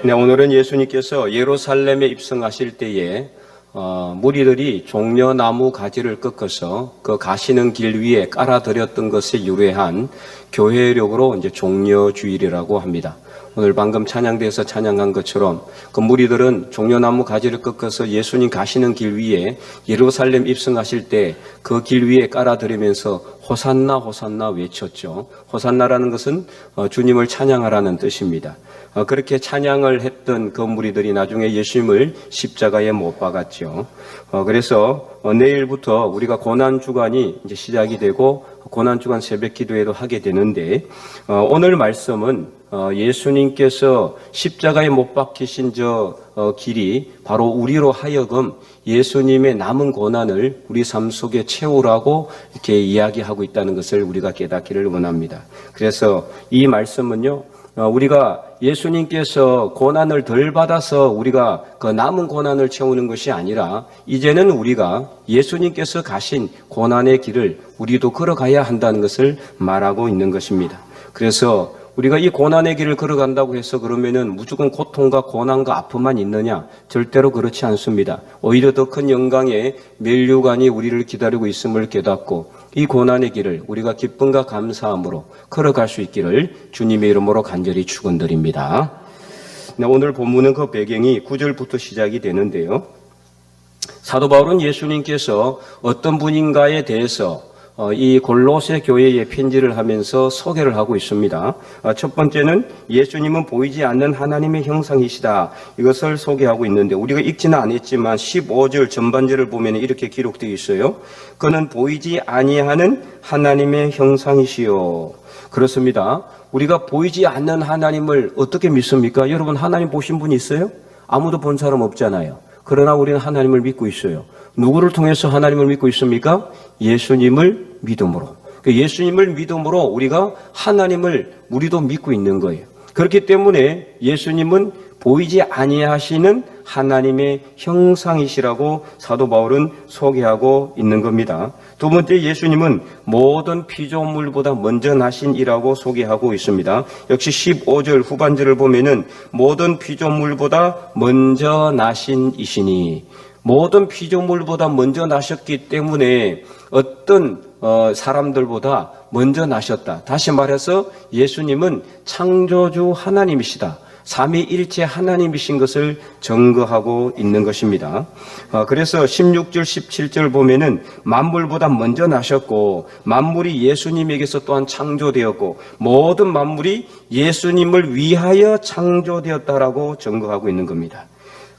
네, 오늘은 예수님께서 예루살렘에 입성하실 때에 무리들이 종려나무 가지를 꺾어서 그 가시는 길 위에 깔아드렸던 것에 유래한 교회력으로 이제 종려주일이라고 합니다. 오늘 방금 찬양대에서 찬양한 것처럼 그 무리들은 종려나무 가지를 꺾어서 예수님 가시는 길 위에 예루살렘 입성하실 때 그 길 위에 깔아드리면서 호산나 호산나 외쳤죠. 호산나라는 것은 주님을 찬양하라는 뜻입니다. 그렇게 찬양을 했던 그 무리들이 나중에 예수님을 십자가에 못 박았죠. 그래서 내일부터 우리가 고난주간이 이제 시작이 되고 고난주간 새벽 기도회도 하게 되는데 오늘 말씀은 예수님께서 십자가에 못 박히신 저 길이 바로 우리로 하여금 예수님의 남은 고난을 우리 삶 속에 채우라고 이렇게 이야기하고 있다는 것을 우리가 깨닫기를 원합니다. 그래서 이 말씀은요, 우리가 예수님께서 고난을 덜 받아서 우리가 그 남은 고난을 채우는 것이 아니라 이제는 우리가 예수님께서 가신 고난의 길을 우리도 걸어가야 한다는 것을 말하고 있는 것입니다. 그래서 우리가 이 고난의 길을 걸어간다고 해서 그러면은 무조건 고통과 고난과 아픔만 있느냐? 절대로 그렇지 않습니다. 오히려 더 큰 영광의 면류관이 우리를 기다리고 있음을 깨닫고 이 고난의 길을 우리가 기쁨과 감사함으로 걸어갈 수 있기를 주님의 이름으로 간절히 축원드립니다. 오늘 본문은 그 배경이 9절부터 시작이 되는데요. 사도 바울은 예수님께서 어떤 분인가에 대해서 이 골로새 교회에 편지를 하면서 소개를 하고 있습니다. 첫 번째는 예수님은 보이지 않는 하나님의 형상이시다. 이것을 소개하고 있는데 우리가 읽지는 않았지만 15절 전반절을 보면 이렇게 기록되어 있어요. 그는 보이지 아니하는 하나님의 형상이시요. 그렇습니다. 우리가 보이지 않는 하나님을 어떻게 믿습니까? 여러분 하나님 보신 분이 있어요? 아무도 본 사람 없잖아요. 그러나 우리는 하나님을 믿고 있어요. 누구를 통해서 하나님을 믿고 있습니까? 예수님을 믿음으로. 예수님을 믿음으로 우리가 하나님을 우리도 믿고 있는 거예요. 그렇기 때문에 예수님은 보이지 아니하시는 하나님의 형상이시라고 사도 바울은 소개하고 있는 겁니다. 두 번째, 예수님은 모든 피조물보다 먼저 나신 이라고 소개하고 있습니다. 역시 15절 후반절을 보면은 모든 피조물보다 먼저 나신 이시니, 모든 피조물보다 먼저 나셨기 때문에 어떤 사람들보다 먼저 나셨다. 다시 말해서 예수님은 창조주 하나님이시다. 삼위일체 하나님이신 것을 증거하고 있는 것입니다. 그래서 16절 17절 보면은 만물보다 먼저 나셨고 만물이 예수님에게서 또한 창조되었고 모든 만물이 예수님을 위하여 창조되었다라고 증거하고 있는 겁니다.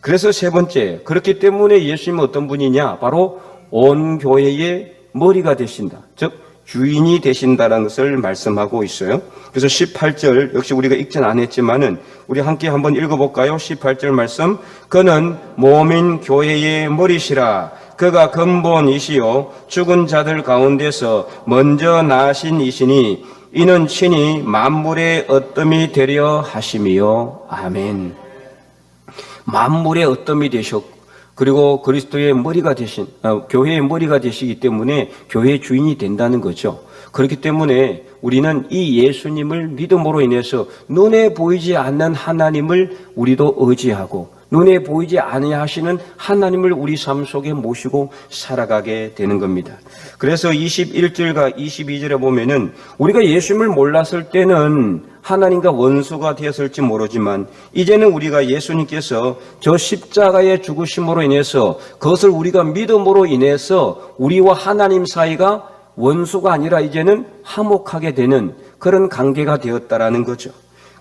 그래서 세 번째, 그렇기 때문에 예수님은 어떤 분이냐? 바로 온 교회의 머리가 되신다. 즉 주인이 되신다는 것을 말씀하고 있어요. 그래서 18절 역시 우리가 읽지는 않았지만은 우리 함께 한번 읽어볼까요? 18절 말씀. 그는 몸인 교회의 머리시라. 그가 근본이시요 죽은 자들 가운데서 먼저 나신 이시니 이는 친히 만물의 어뜸이 되려 하심이요. 아멘. 만물의 어뜸이 되셨고 그리고 그리스도의 머리가 되신 교회의 머리가 되시기 때문에 교회의 주인이 된다는 거죠. 그렇기 때문에 우리는 이 예수님을 믿음으로 인해서 눈에 보이지 않는 하나님을 우리도 의지하고 눈에 보이지 아니하시는 하나님을 우리 삶 속에 모시고 살아가게 되는 겁니다. 그래서 21절과 22절에 보면은 우리가 예수님을 몰랐을 때는 하나님과 원수가 되었을지 모르지만 이제는 우리가 예수님께서 저 십자가의 죽으심으로 인해서 그것을 우리가 믿음으로 인해서 우리와 하나님 사이가 원수가 아니라 이제는 화목하게 되는 그런 관계가 되었다라는 거죠.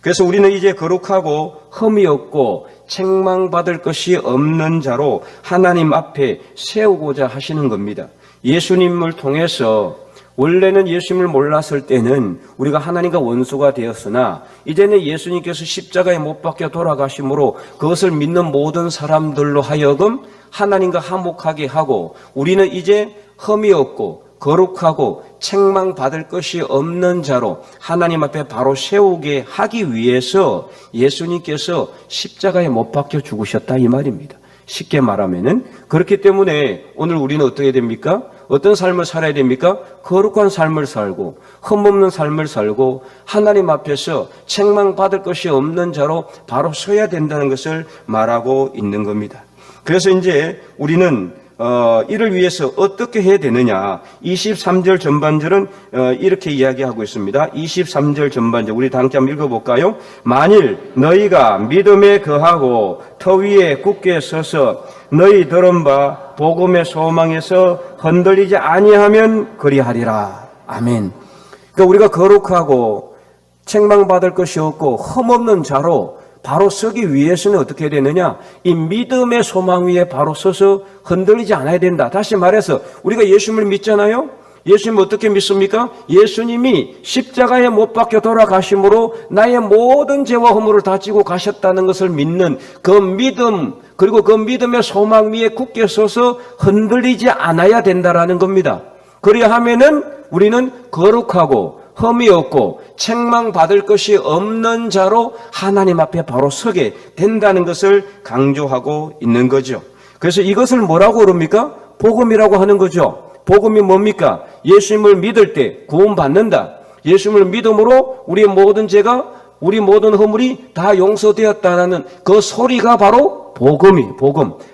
그래서 우리는 이제 거룩하고 흠이 없고 책망받을 것이 없는 자로 하나님 앞에 세우고자 하시는 겁니다. 예수님을 통해서 원래는 예수님을 몰랐을 때는 우리가 하나님과 원수가 되었으나 이제는 예수님께서 십자가에 못 박혀 돌아가심으로 그것을 믿는 모든 사람들로 하여금 하나님과 화목하게 하고 우리는 이제 흠이 없고 거룩하고 책망받을 것이 없는 자로 하나님 앞에 바로 세우게 하기 위해서 예수님께서 십자가에 못 박혀 죽으셨다 이 말입니다. 쉽게 말하면은 그렇기 때문에 오늘 우리는 어떻게 됩니까? 어떤 삶을 살아야 됩니까? 거룩한 삶을 살고 흠없는 삶을 살고 하나님 앞에서 책망받을 것이 없는 자로 바로 서야 된다는 것을 말하고 있는 겁니다. 그래서 이제 우리는 이를 위해서 어떻게 해야 되느냐. 23절 전반절은 이렇게 이야기하고 있습니다. 23절 전반절 우리 다 함께 한번 읽어볼까요? 만일 너희가 믿음에 거하고 터 위에 굳게 서서 너희 들은 바 복음의 소망에서 흔들리지 아니하면 그리하리라. 아멘. 그러니까 우리가 거룩하고 책망받을 것이 없고 흠없는 자로 바로 서기 위해서는 어떻게 되느냐? 이 믿음의 소망 위에 바로 서서 흔들리지 않아야 된다. 다시 말해서 우리가 예수님을 믿잖아요? 예수님 어떻게 믿습니까? 예수님이 십자가에 못 박혀 돌아가심으로 나의 모든 죄와 허물을 다 지고 가셨다는 것을 믿는 그 믿음, 그리고 그 믿음의 소망 위에 굳게 서서 흔들리지 않아야 된다라는 겁니다. 그래야 하면은 우리는 거룩하고 흠이 없고 책망받을 것이 없는 자로 하나님 앞에 바로 서게 된다는 것을 강조하고 있는 거죠. 그래서 이것을 뭐라고 그럽니까? 복음이라고 하는 거죠. 복음이 뭡니까? 예수님을 믿을 때 구원받는다. 예수님을 믿음으로 우리의 모든 죄가, 우리 모든 허물이 다 용서되었다는 그 소리가 바로 복음.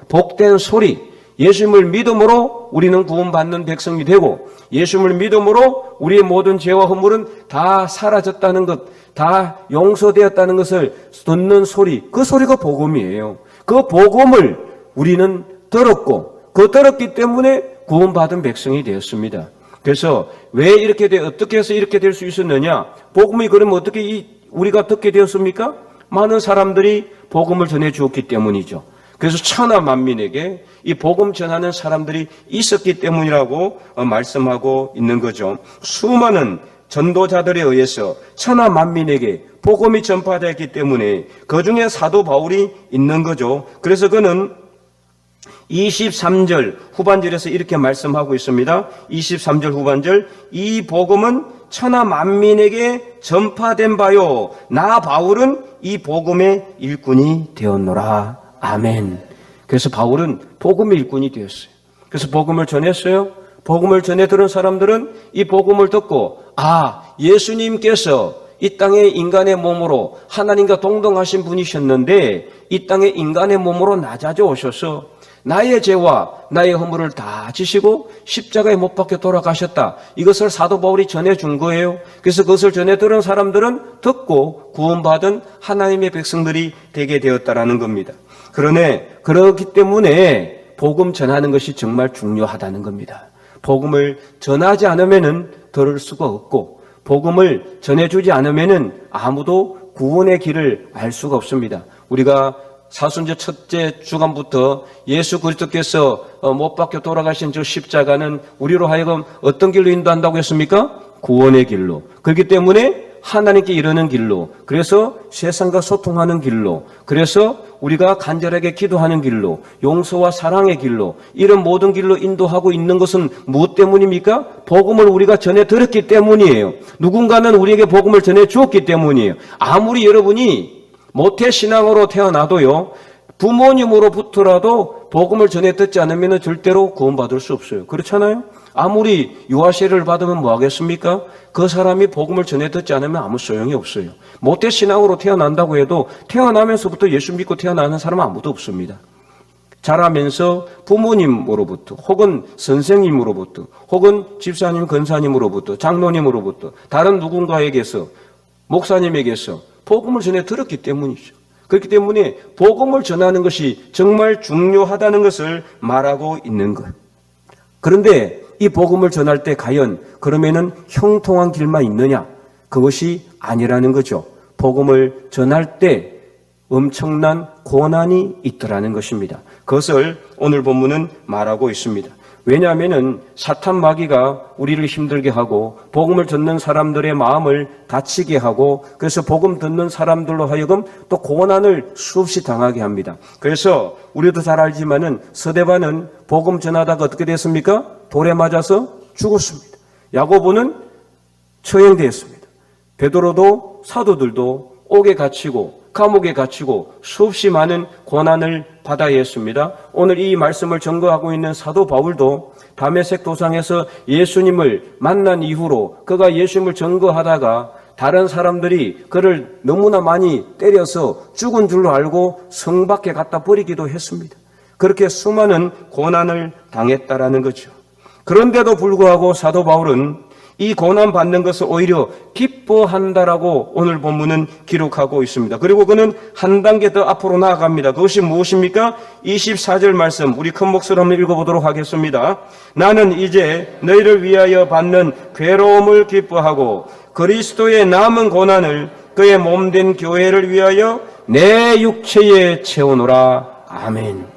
복된 소리. 예수님을 믿음으로 우리는 구원받는 백성이 되고 예수님을 믿음으로 우리의 모든 죄와 허물은 다 사라졌다는 것, 다 용서되었다는 것을 듣는 소리, 그 소리가 복음이에요. 그 복음을 우리는 들었고 그 들었기 때문에 구원받은 백성이 되었습니다. 그래서 왜 이렇게 어떻게 해서 이렇게 될 수 있었느냐? 복음이 그러면 어떻게 우리가 듣게 되었습니까? 많은 사람들이 복음을 전해 주었기 때문이죠. 그래서 천하 만민에게 이 복음 전하는 사람들이 있었기 때문이라고 말씀하고 있는 거죠. 수많은 전도자들에 의해서 천하 만민에게 복음이 전파되었기 때문에 그중에 사도 바울이 있는 거죠. 그래서 그는 23절 후반절에서 이렇게 말씀하고 있습니다. 23절 후반절, 이 복음은 천하 만민에게 전파된 바요 나 바울은 이 복음의 일꾼이 되었노라. 아멘. 그래서 바울은 복음의 일꾼이 되었어요. 그래서 복음을 전했어요. 복음을 전해 들은 사람들은 이 복음을 듣고 예수님께서 이 땅에 인간의 몸으로 하나님과 동등하신 분이셨는데 이 땅에 인간의 몸으로 낮아져 오셔서 나의 죄와 나의 허물을 다 지시고 십자가에 못 박혀 돌아가셨다. 이것을 사도 바울이 전해준 거예요. 그래서 그것을 전해 들은 사람들은 듣고 구원받은 하나님의 백성들이 되게 되었다라는 겁니다. 그렇기 때문에 복음 전하는 것이 정말 중요하다는 겁니다. 복음을 전하지 않으면은 들을 수가 없고 복음을 전해주지 않으면은 아무도 구원의 길을 알 수가 없습니다. 우리가 사순절 첫째 주간부터 예수 그리스도께서 못 박혀 돌아가신 저 십자가는 우리로 하여금 어떤 길로 인도한다고 했습니까? 구원의 길로. 그렇기 때문에 하나님께 이르는 길로, 그래서 세상과 소통하는 길로, 그래서 우리가 간절하게 기도하는 길로, 용서와 사랑의 길로, 이런 모든 길로 인도하고 있는 것은 무엇 때문입니까? 복음을 우리가 전해 들었기 때문이에요. 누군가는 우리에게 복음을 전해 주었기 때문이에요. 아무리 여러분이 모태신앙으로 태어나도요, 부모님으로부터라도 복음을 전해 듣지 않으면 절대로 구원받을 수 없어요. 그렇잖아요? 아무리 유아세례를 받으면 뭐 하겠습니까? 그 사람이 복음을 전해 듣지 않으면 아무 소용이 없어요. 모태신앙으로 태어난다고 해도 태어나면서부터 예수 믿고 태어나는 사람은 아무도 없습니다. 자라면서 부모님으로부터 혹은 선생님으로부터 혹은 집사님, 권사님으로부터 장로님으로부터 다른 누군가에게서 목사님에게서 복음을 전해 들었기 때문이죠. 그렇기 때문에 복음을 전하는 것이 정말 중요하다는 것을 말하고 있는 것. 그런데 이 복음을 전할 때 과연 그러면은 형통한 길만 있느냐? 그것이 아니라는 거죠. 복음을 전할 때 엄청난 고난이 있더라는 것입니다. 그것을 오늘 본문은 말하고 있습니다. 왜냐하면은 사탄 마귀가 우리를 힘들게 하고 복음을 듣는 사람들의 마음을 다치게 하고 그래서 복음 듣는 사람들로 하여금 또 고난을 수없이 당하게 합니다. 그래서 우리도 잘 알지만은 스데반은 복음 전하다가 어떻게 됐습니까? 돌에 맞아서 죽었습니다. 야고보는 처형되었습니다. 베드로도 사도들도 옥에 갇히고 감옥에 갇히고 수없이 많은 고난을 받아야 했습니다. 오늘 이 말씀을 증거하고 있는 사도 바울도 다메섹 도상에서 예수님을 만난 이후로 그가 예수님을 증거하다가 다른 사람들이 그를 너무나 많이 때려서 죽은 줄로 알고 성 밖에 갖다 버리기도 했습니다. 그렇게 수많은 고난을 당했다라는 거죠. 그런데도 불구하고 사도 바울은 이 고난 받는 것을 오히려 기뻐한다라고 오늘 본문은 기록하고 있습니다. 그리고 그는 한 단계 더 앞으로 나아갑니다. 그것이 무엇입니까? 24절 말씀 우리 큰 목소리로 한번 읽어보도록 하겠습니다. 나는 이제 너희를 위하여 받는 괴로움을 기뻐하고 그리스도의 남은 고난을 그의 몸된 교회를 위하여 내 육체에 채우노라. 아멘.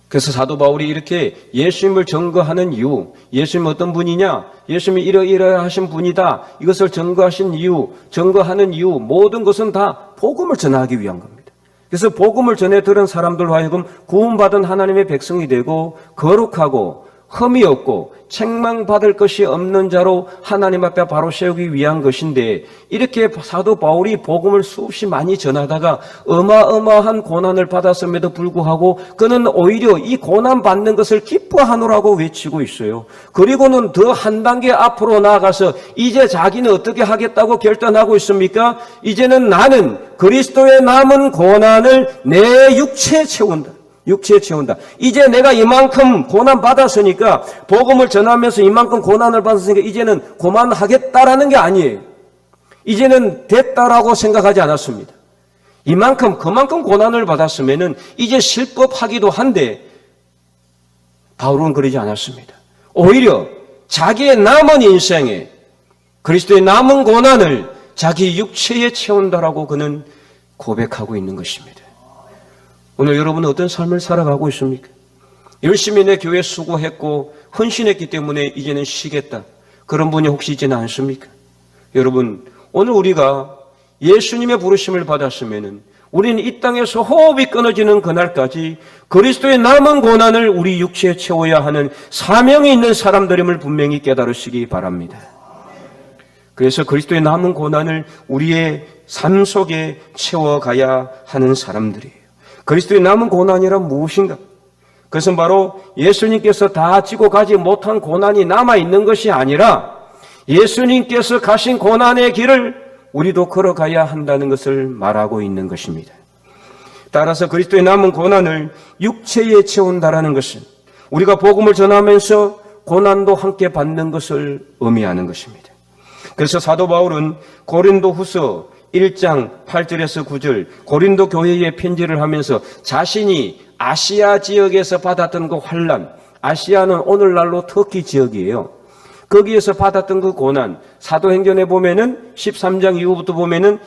그래서 사도 바울이 이렇게 예수님을 증거하는 이유, 예수님은 어떤 분이냐? 예수님이 이러이러하신 분이다. 이것을 증거하신 이유, 증거하는 이유, 모든 것은 다 복음을 전하기 위한 겁니다. 그래서 복음을 전해 들은 사람들로 하여금 구원받은 하나님의 백성이 되고 거룩하고 흠이 없고 책망받을 것이 없는 자로 하나님 앞에 바로 세우기 위한 것인데 이렇게 사도 바울이 복음을 수없이 많이 전하다가 어마어마한 고난을 받았음에도 불구하고 그는 오히려 이 고난 받는 것을 기뻐하노라고 외치고 있어요. 그리고는 더 한 단계 앞으로 나아가서 이제 자기는 어떻게 하겠다고 결단하고 있습니까? 이제는 나는 그리스도의 남은 고난을 내 육체에 채운다. 육체에 채운다. 이제 내가 이만큼 고난 받았으니까 복음을 전하면서 이만큼 고난을 받았으니까 이제는 그만하겠다라는 게 아니에요. 이제는 됐다라고 생각하지 않았습니다. 그만큼 고난을 받았으면은 이제 실법하기도 한데 바울은 그러지 않았습니다. 오히려 자기의 남은 인생에 그리스도의 남은 고난을 자기 육체에 채운다라고 그는 고백하고 있는 것입니다. 오늘 여러분은 어떤 삶을 살아가고 있습니까? 열심히 내 교회 수고했고 헌신했기 때문에 이제는 쉬겠다. 그런 분이 혹시 있지는 않습니까? 여러분, 오늘 우리가 예수님의 부르심을 받았으면 우리는 이 땅에서 호흡이 끊어지는 그날까지 그리스도의 남은 고난을 우리 육체에 채워야 하는 사명이 있는 사람들임을 분명히 깨달으시기 바랍니다. 그래서 그리스도의 남은 고난을 우리의 삶 속에 채워가야 하는 사람들이에요. 그리스도의 남은 고난이란 무엇인가? 그것은 바로 예수님께서 다 지고 가지 못한 고난이 남아있는 것이 아니라 예수님께서 가신 고난의 길을 우리도 걸어가야 한다는 것을 말하고 있는 것입니다. 따라서 그리스도의 남은 고난을 육체에 채운다라는 것은 우리가 복음을 전하면서 고난도 함께 받는 것을 의미하는 것입니다. 그래서 사도 바울은 고린도후서 1장 8절에서 9절 고린도 교회에 편지를 하면서 자신이 아시아 지역에서 받았던 그 환난, 아시아는 오늘날로 터키 지역이에요. 거기에서 받았던 그 고난, 사도행전에 보면은 13장 이후부터 보면은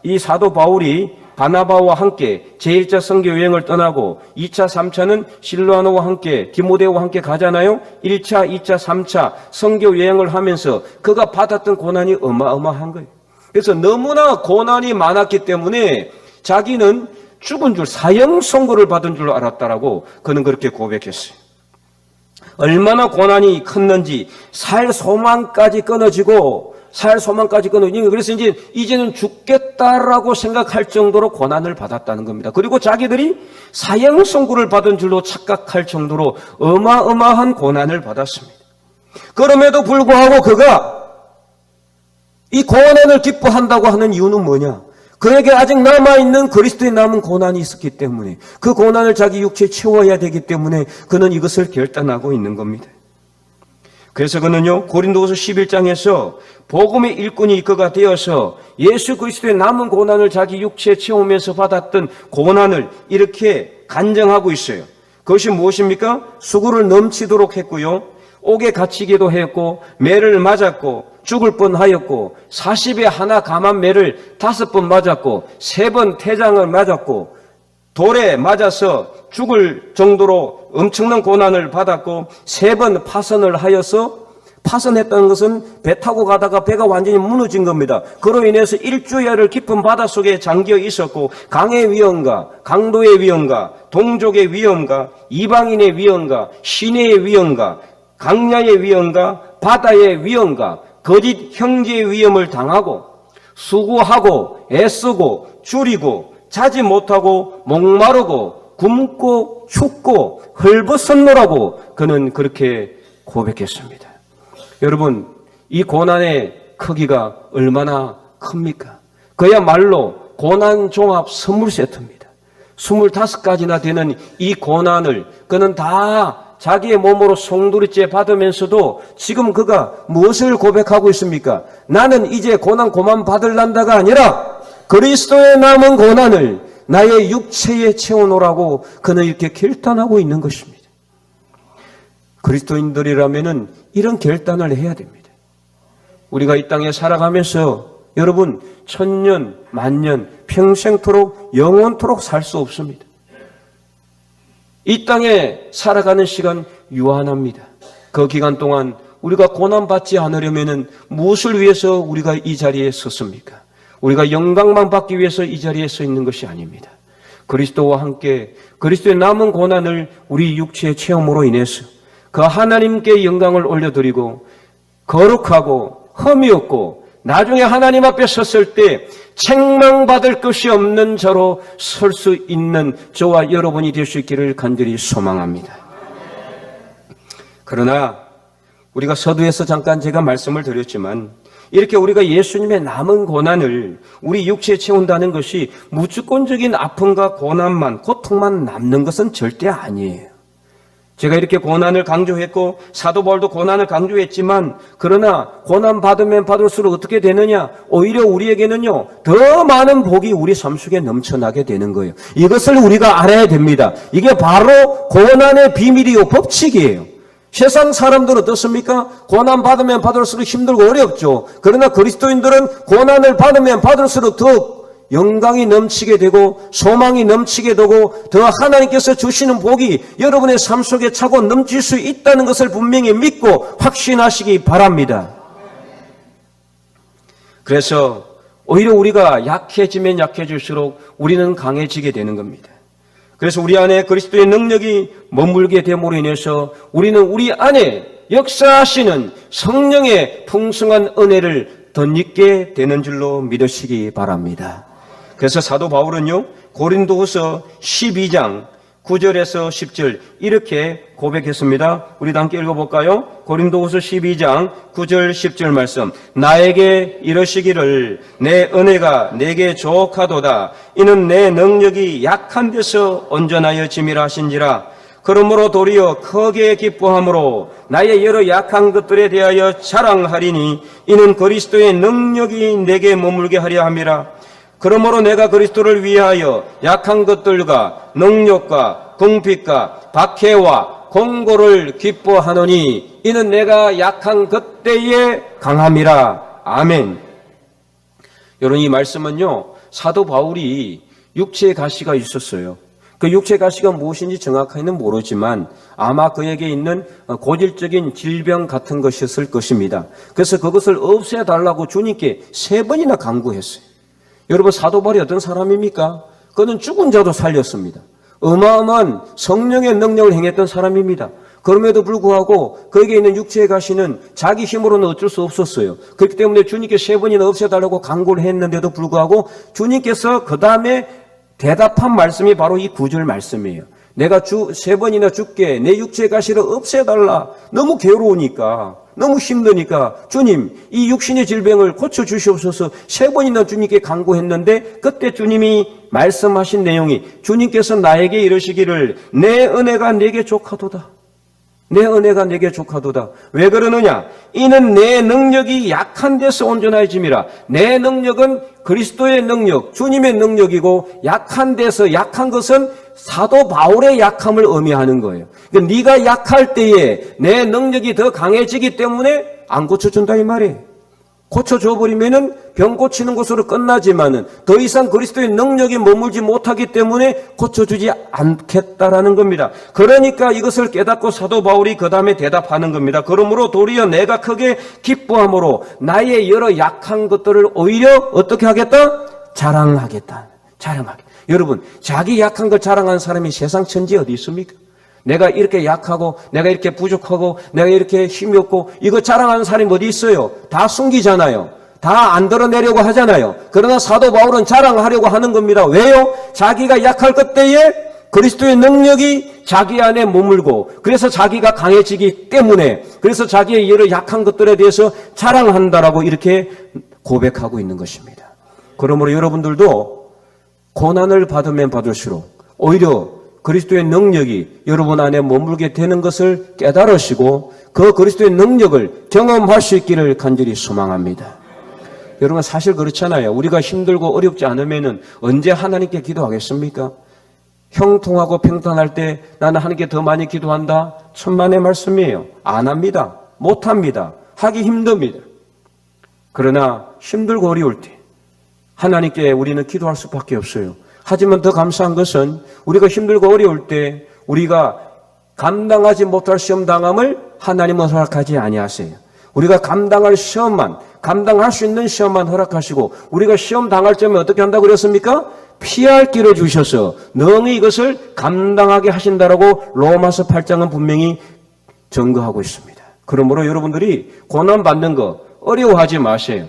이 사도 바울이 바나바와 함께 제1차 선교 여행을 떠나고 2차, 3차는 실로아노와 함께 디모데와 함께 가잖아요. 1차, 2차, 3차 선교 여행을 하면서 그가 받았던 고난이 어마어마한 거예요. 그래서 너무나 고난이 많았기 때문에 자기는 죽은 줄, 사형 선고를 받은 줄 알았다라고 그는 그렇게 고백했어요. 얼마나 고난이 컸는지 살 소망까지 끊어지고 그래서 이제는 죽겠다라고 생각할 정도로 고난을 받았다는 겁니다. 그리고 자기들이 사형 선고를 받은 줄로 착각할 정도로 어마어마한 고난을 받았습니다. 그럼에도 불구하고 그가 이 고난을 기뻐한다고 하는 이유는 뭐냐? 그에게 아직 남아있는 그리스도의 남은 고난이 있었기 때문에 그 고난을 자기 육체에 채워야 되기 때문에 그는 이것을 결단하고 있는 겁니다. 그래서 그는요 고린도후서 11장에서 복음의 일꾼이 그가 되어서 예수 그리스도의 남은 고난을 자기 육체에 채우면서 받았던 고난을 이렇게 간증하고 있어요. 그것이 무엇입니까? 수고를 넘치도록 했고요. 옥에 갇히기도 했고 매를 맞았고 죽을 뻔하였고 40에 하나 감한 매를 5번 맞았고 3번 태장을 맞았고 돌에 맞아서 죽을 정도로 엄청난 고난을 받았고 3번 파선을 하여서 파선했다는 것은 배 타고 가다가 배가 완전히 무너진 겁니다. 그로 인해서 일주야를 깊은 바닷속에 잠겨 있었고 강의 위험과 강도의 위험과 동족의 위험과 이방인의 위험과 시내의 위험과 강야의 위험과 바다의 위험과 거짓 형제의 위험을 당하고 수고하고 애쓰고 줄이고 자지 못하고 목마르고 굶고 춥고 헐벗었노라고 그는 그렇게 고백했습니다. 여러분, 이 고난의 크기가 얼마나 큽니까? 그야말로 고난 종합 선물 세트입니다. 25가지나 되는 이 고난을 그는 다 자기의 몸으로 송두리째 받으면서도 지금 그가 무엇을 고백하고 있습니까? 나는 이제 고난 그만 받을란다가 아니라 그리스도의 남은 고난을 나의 육체에 채워놓으라고 그는 이렇게 결단하고 있는 것입니다. 그리스도인들이라면 이런 결단을 해야 됩니다. 우리가 이 땅에 살아가면서 여러분 천년, 만년, 평생토록 영원토록 살 수 없습니다. 이 땅에 살아가는 시간 유한합니다. 그 기간 동안 우리가 고난받지 않으려면 무엇을 위해서 우리가 이 자리에 섰습니까? 우리가 영광만 받기 위해서 이 자리에 서 있는 것이 아닙니다. 그리스도와 함께 그리스도의 남은 고난을 우리 육체의 체험으로 인해서 그 하나님께 영광을 올려드리고 거룩하고 흠이 없고 나중에 하나님 앞에 섰을 때 책망받을 것이 없는 자로 설 수 있는 저와 여러분이 될 수 있기를 간절히 소망합니다. 그러나 우리가 서두에서 잠깐 제가 말씀을 드렸지만 이렇게 우리가 예수님의 남은 고난을 우리 육체에 채운다는 것이 무조건적인 아픔과 고난만, 고통만 남는 것은 절대 아니에요. 제가 이렇게 고난을 강조했고 사도 바울도 고난을 강조했지만 그러나 고난 받으면 받을수록 어떻게 되느냐? 오히려 우리에게는요 더 많은 복이 우리 삶 속에 넘쳐나게 되는 거예요. 이것을 우리가 알아야 됩니다. 이게 바로 고난의 비밀이요 법칙이에요. 세상 사람들은 어떻습니까? 고난 받으면 받을수록 힘들고 어렵죠. 그러나 그리스도인들은 고난을 받으면 받을수록 더 영광이 넘치게 되고 소망이 넘치게 되고 더 하나님께서 주시는 복이 여러분의 삶 속에 차고 넘칠 수 있다는 것을 분명히 믿고 확신하시기 바랍니다. 그래서 오히려 우리가 약해지면 약해질수록 우리는 강해지게 되는 겁니다. 그래서 우리 안에 그리스도의 능력이 머물게 됨으로 인해서 우리는 우리 안에 역사하시는 성령의 풍성한 은혜를 덧입게 되는 줄로 믿으시기 바랍니다. 그래서 사도 바울은요 고린도후서 12장 9절에서 10절 이렇게 고백했습니다. 우리 함께 읽어볼까요? 고린도후서 12장 9절 10절 말씀. 나에게 이러시기를 내 은혜가 내게 조카도다. 이는 내 능력이 약한 데서 온전하여 짐이라 하신지라. 그러므로 도리어 크게 기뻐함으로 나의 여러 약한 것들에 대하여 자랑하리니 이는 그리스도의 능력이 내게 머물게 하려 함이라. 그러므로 내가 그리스도를 위하여 약한 것들과 능력과 궁핍과 박해와 공고를 기뻐하노니 이는 내가 약한 그때에 강함이라. 아멘. 여러분 이 말씀은요 사도 바울이 육체의 가시가 있었어요. 그 육체의 가시가 무엇인지 정확하게는 모르지만 아마 그에게 있는 고질적인 질병 같은 것이었을 것입니다. 그래서 그것을 없애달라고 주님께 3번이나 간구했어요. 여러분 사도 바울이 어떤 사람입니까? 그는 죽은 자도 살렸습니다. 어마어마한 성령의 능력을 행했던 사람입니다. 그럼에도 불구하고 그에게 있는 육체의 가시는 자기 힘으로는 어쩔 수 없었어요. 그렇기 때문에 주님께 3번이나 없애달라고 간구를 했는데도 불구하고 주님께서 그 다음에 대답한 말씀이 바로 이 9절 말씀이에요. 내가 3번이나 죽게 내 육체의 가시를 없애달라. 너무 괴로우니까 너무 힘드니까 주님 이 육신의 질병을 고쳐주시옵소서 3번이나 주님께 간구했는데 그때 주님이 말씀하신 내용이 주님께서 나에게 이르시기를 내 은혜가 내게 족하도다. 내 은혜가 내게 족하도다. 왜 그러느냐? 이는 내 능력이 약한 데서 온전해짐이라. 내 능력은 그리스도의 능력, 주님의 능력이고 약한 데서 약한 것은 사도 바울의 약함을 의미하는 거예요. 그러니까 네가 약할 때에 내 능력이 더 강해지기 때문에 안 고쳐준다 이 말이에요. 고쳐줘 버리면은 병 고치는 것으로 끝나지만은 더 이상 그리스도의 능력이 머물지 못하기 때문에 고쳐주지 않겠다라는 겁니다. 그러니까 이것을 깨닫고 사도 바울이 그 다음에 대답하는 겁니다. 그러므로 도리어 내가 크게 기뻐함으로 나의 여러 약한 것들을 오히려 어떻게 하겠다? 자랑하겠다. 자랑하겠다. 여러분 자기 약한 걸 자랑하는 사람이 세상 천지에 어디 있습니까? 내가 이렇게 약하고 내가 이렇게 부족하고 내가 이렇게 힘이 없고 이거 자랑하는 사람이 어디 있어요? 다 숨기잖아요. 다 안 드러내려고 하잖아요. 그러나 사도 바울은 자랑하려고 하는 겁니다. 왜요? 자기가 약할 그때에 그리스도의 능력이 자기 안에 머물고, 그래서 자기가 강해지기 때문에, 그래서 자기의 여러 약한 것들에 대해서 자랑한다라고 이렇게 고백하고 있는 것입니다. 그러므로 여러분들도 고난을 받으면 받을수록 오히려 그리스도의 능력이 여러분 안에 머물게 되는 것을 깨달으시고 그 그리스도의 능력을 경험할 수 있기를 간절히 소망합니다. 여러분, 사실 그렇잖아요. 우리가 힘들고 어렵지 않으면 언제 하나님께 기도하겠습니까? 형통하고 평탄할 때 나는 하나님께 더 많이 기도한다? 천만의 말씀이에요. 안 합니다. 못 합니다. 하기 힘듭니다. 그러나 힘들고 어려울 때 하나님께 우리는 기도할 수밖에 없어요. 하지만 더 감사한 것은 우리가 힘들고 어려울 때 우리가 감당하지 못할 시험 당함을 하나님은 허락하지 아니하세요. 우리가 감당할 시험만, 감당할 수 있는 시험만 허락하시고, 우리가 시험 당할 점에 어떻게 한다고 그랬습니까? 피할 길을 주셔서 능히 이것을 감당하게 하신다라고 로마서 8장은 분명히 증거하고 있습니다. 그러므로 여러분들이 고난 받는 거 어려워하지 마세요.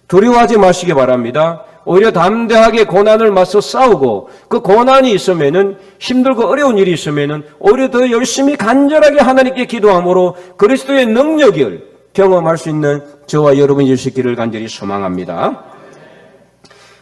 두려워하지 마시기 바랍니다. 오히려 담대하게 고난을 맞서 싸우고, 그 고난이 있으면은, 힘들고 어려운 일이 있으면은 오히려 더 열심히 간절하게 하나님께 기도함으로 그리스도의 능력을 경험할 수 있는 저와 여러분이 되시기를 간절히 소망합니다.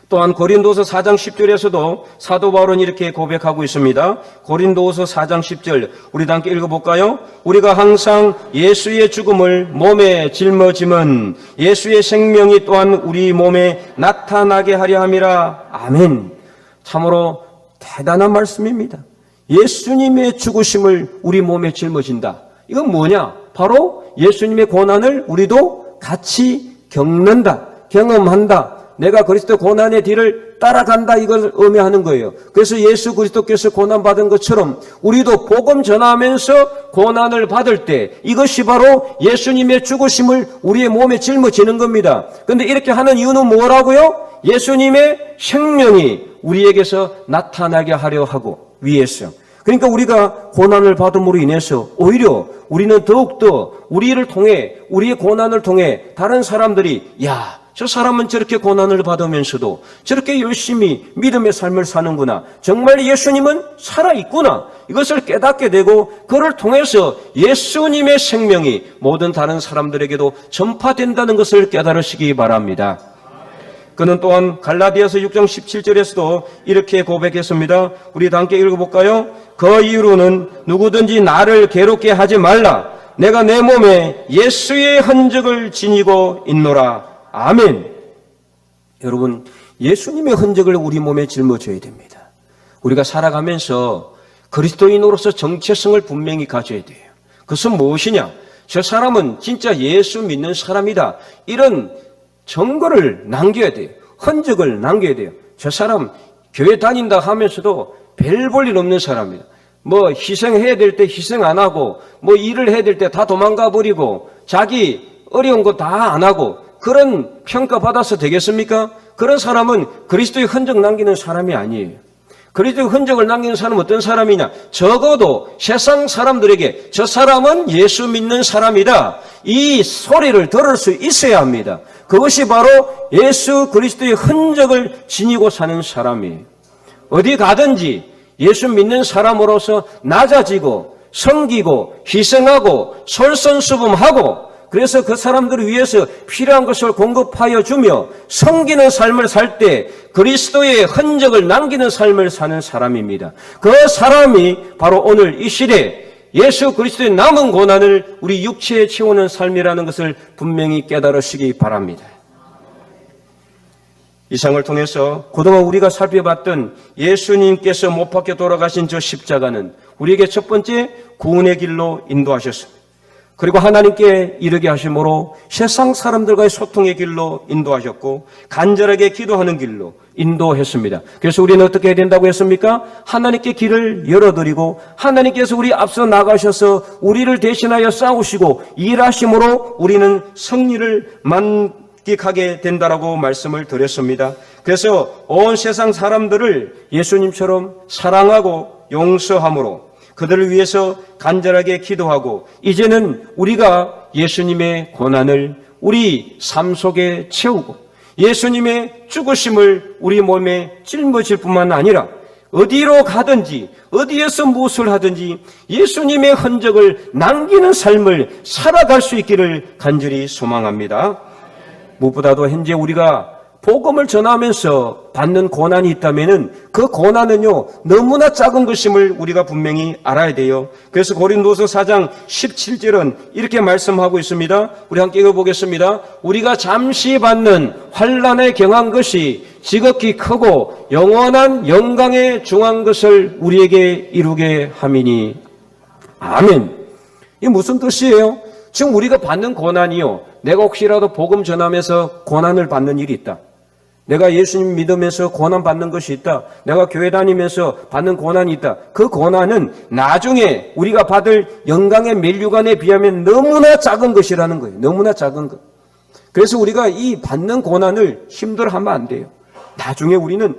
또한 고린도서 4장 10절에서도 사도 바울은 이렇게 고백하고 있습니다. 고린도서 4장 10절 우리 다 함께 읽어볼까요? 우리가 항상 예수의 죽음을 몸에 짊어짐은 예수의 생명이 또한 우리 몸에 나타나게 하려 함이라. 아멘. 참으로 대단한 말씀입니다. 예수님의 죽으심을 우리 몸에 짊어진다. 이건 뭐냐? 바로 예수님의 고난을 우리도 같이 겪는다, 경험한다. 내가 그리스도 고난의 뒤를 따라간다, 이걸 의미하는 거예요. 그래서 예수 그리스도께서 고난받은 것처럼 우리도 복음 전하면서 고난을 받을 때 이것이 바로 예수님의 죽으심을 우리의 몸에 짊어지는 겁니다. 그런데 이렇게 하는 이유는 뭐라고요? 예수님의 생명이 우리에게서 나타나게 하려 하고 위해서. 그러니까 우리가 고난을 받음으로 인해서 오히려 우리는 더욱더 우리를 통해, 우리의 고난을 통해 다른 사람들이 야, 저 사람은 저렇게 고난을 받으면서도 저렇게 열심히 믿음의 삶을 사는구나. 정말 예수님은 살아있구나. 이것을 깨닫게 되고 그를 통해서 예수님의 생명이 모든 다른 사람들에게도 전파된다는 것을 깨달으시기 바랍니다. 그는 또한 갈라디아서 6장 17절에서도 이렇게 고백했습니다. 우리 다 함께 읽어볼까요? 그 이후로는 누구든지 나를 괴롭게 하지 말라. 내가 내 몸에 예수의 흔적을 지니고 있노라. 아멘. 여러분, 예수님의 흔적을 우리 몸에 짊어져야 됩니다. 우리가 살아가면서 그리스도인으로서 정체성을 분명히 가져야 돼요. 그것은 무엇이냐? 저 사람은 진짜 예수 믿는 사람이다. 이런 증거를 남겨야 돼요. 흔적을 남겨야 돼요. 저 사람 교회 다닌다 하면서도 별 볼 일 없는 사람이다. 뭐 희생해야 될 때 희생 안 하고, 뭐 일을 해야 될 때 다 도망가 버리고, 자기 어려운 거 다 안 하고, 그런 평가 받아서 되겠습니까? 그런 사람은 그리스도의 흔적 남기는 사람이 아니에요. 그리스도의 흔적을 남기는 사람은 어떤 사람이냐? 적어도 세상 사람들에게 저 사람은 예수 믿는 사람이다, 이 소리를 들을 수 있어야 합니다. 그것이 바로 예수 그리스도의 흔적을 지니고 사는 사람이에요. 어디 가든지 예수 믿는 사람으로서 낮아지고 섬기고 희생하고 솔선수범하고, 그래서 그 사람들을 위해서 필요한 것을 공급하여 주며 섬기는 삶을 살 때 그리스도의 흔적을 남기는 삶을 사는 사람입니다. 그 사람이 바로 오늘 이 시대에 예수 그리스도의 남은 고난을 우리 육체에 채우는 삶이라는 것을 분명히 깨달으시기 바랍니다. 이상을 통해서 그동안 우리가 살펴봤던 예수님께서 못 박혀 돌아가신 저 십자가는 우리에게 첫 번째 구원의 길로 인도하셨습니다. 그리고 하나님께 이르게 하심으로 세상 사람들과의 소통의 길로 인도하셨고 간절하게 기도하는 길로 인도했습니다. 그래서 우리는 어떻게 해야 된다고 했습니까? 하나님께 길을 열어드리고 하나님께서 우리 앞서 나가셔서 우리를 대신하여 싸우시고 일하심으로 우리는 승리를 만끽하게 된다라고 말씀을 드렸습니다. 그래서 온 세상 사람들을 예수님처럼 사랑하고 용서함으로 그들을 위해서 간절하게 기도하고, 이제는 우리가 예수님의 고난을 우리 삶 속에 채우고 예수님의 죽으심을 우리 몸에 짊어질 뿐만 아니라 어디로 가든지 어디에서 무엇을 하든지 예수님의 흔적을 남기는 삶을 살아갈 수 있기를 간절히 소망합니다. 무엇보다도 현재 우리가 복음을 전하면서 받는 고난이 있다면은 그 고난은요 너무나 작은 것임을 우리가 분명히 알아야 돼요. 그래서 고린도서 4장 17절은 이렇게 말씀하고 있습니다. 우리 함께 읽어보겠습니다. 우리가 잠시 받는 환난에 경한 것이 지극히 크고 영원한 영광에 중한 것을 우리에게 이루게 함이니. 아멘. 이게 무슨 뜻이에요? 지금 우리가 받는 고난이요, 내가 혹시라도 복음 전하면서 고난을 받는 일이 있다, 내가 예수님 믿으면서 고난 받는 것이 있다, 내가 교회 다니면서 받는 고난이 있다, 그 고난은 나중에 우리가 받을 영광의 면류관에 비하면 너무나 작은 것이라는 거예요. 너무나 작은 것. 그래서 우리가 이 받는 고난을 힘들어하면 안 돼요. 나중에 우리는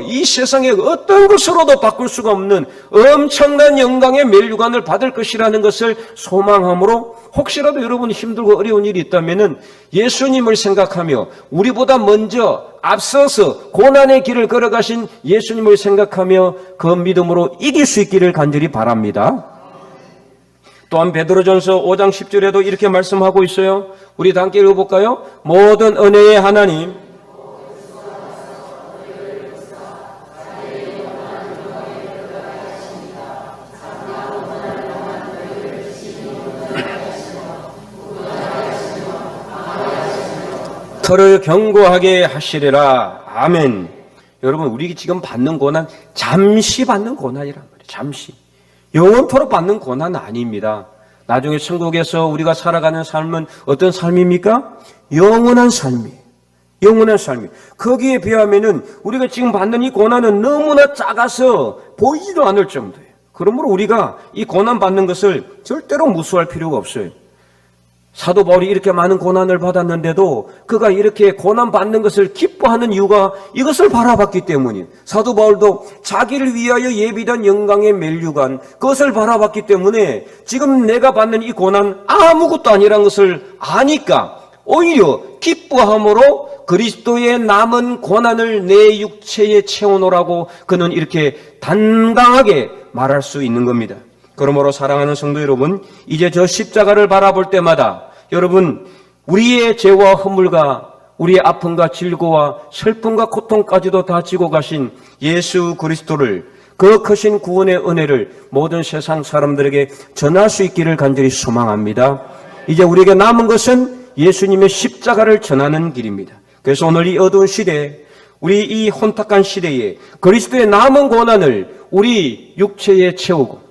이 세상의 어떤 것으로도 바꿀 수가 없는 엄청난 영광의 면류관을 받을 것이라는 것을 소망함으로, 혹시라도 여러분이 힘들고 어려운 일이 있다면은 예수님을 생각하며 우리보다 먼저 앞서서 고난의 길을 걸어가신 예수님을 생각하며 그 믿음으로 이길 수 있기를 간절히 바랍니다. 또한 베드로전서 5장 10절에도 이렇게 말씀하고 있어요. 우리 다 함께 읽어볼까요? 모든 은혜의 하나님, 저를 견고하게 하시리라. 아멘. 여러분, 우리 지금 받는 고난 잠시 받는 고난이란 말이에요. 잠시. 영원토록 받는 고난은 아닙니다. 나중에 천국에서 우리가 살아가는 삶은 어떤 삶입니까? 영원한 삶이에요. 영원한 삶이에요. 거기에 비하면은 우리가 지금 받는 이 고난은 너무나 작아서 보이지도 않을 정도예요. 그러므로 우리가 이 고난 받는 것을 절대로 무수할 필요가 없어요. 사도 바울이 이렇게 많은 고난을 받았는데도 그가 이렇게 고난 받는 것을 기뻐하는 이유가 이것을 바라봤기 때문이에요. 사도 바울도 자기를 위하여 예비된 영광의 면류관, 그것을 바라봤기 때문에 지금 내가 받는 이 고난 아무것도 아니라는 것을 아니까 오히려 기뻐함으로 그리스도의 남은 고난을 내 육체에 채워놓으라고 그는 이렇게 당당하게 말할 수 있는 겁니다. 그러므로 사랑하는 성도 여러분, 이제 저 십자가를 바라볼 때마다 여러분, 우리의 죄와 허물과 우리의 아픔과 질고와 슬픔과 고통까지도 다 지고 가신 예수 그리스도를, 그 크신 구원의 은혜를 모든 세상 사람들에게 전할 수 있기를 간절히 소망합니다. 이제 우리에게 남은 것은 예수님의 십자가를 전하는 길입니다. 그래서 오늘 이 어두운 시대에, 우리 이 혼탁한 시대에 그리스도의 남은 고난을 우리 육체에 채우고,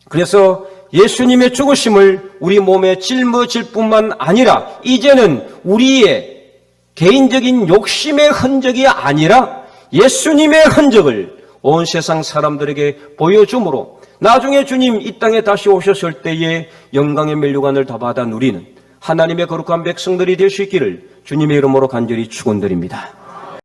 그래서 예수님의 죽으심을 우리 몸에 짊어질 뿐만 아니라 이제는 우리의 개인적인 욕심의 흔적이 아니라 예수님의 흔적을 온 세상 사람들에게 보여주므로 나중에 주님 이 땅에 다시 오셨을 때에 영광의 면류관을 다 받아 누리는 하나님의 거룩한 백성들이 될 수 있기를 주님의 이름으로 간절히 축원드립니다.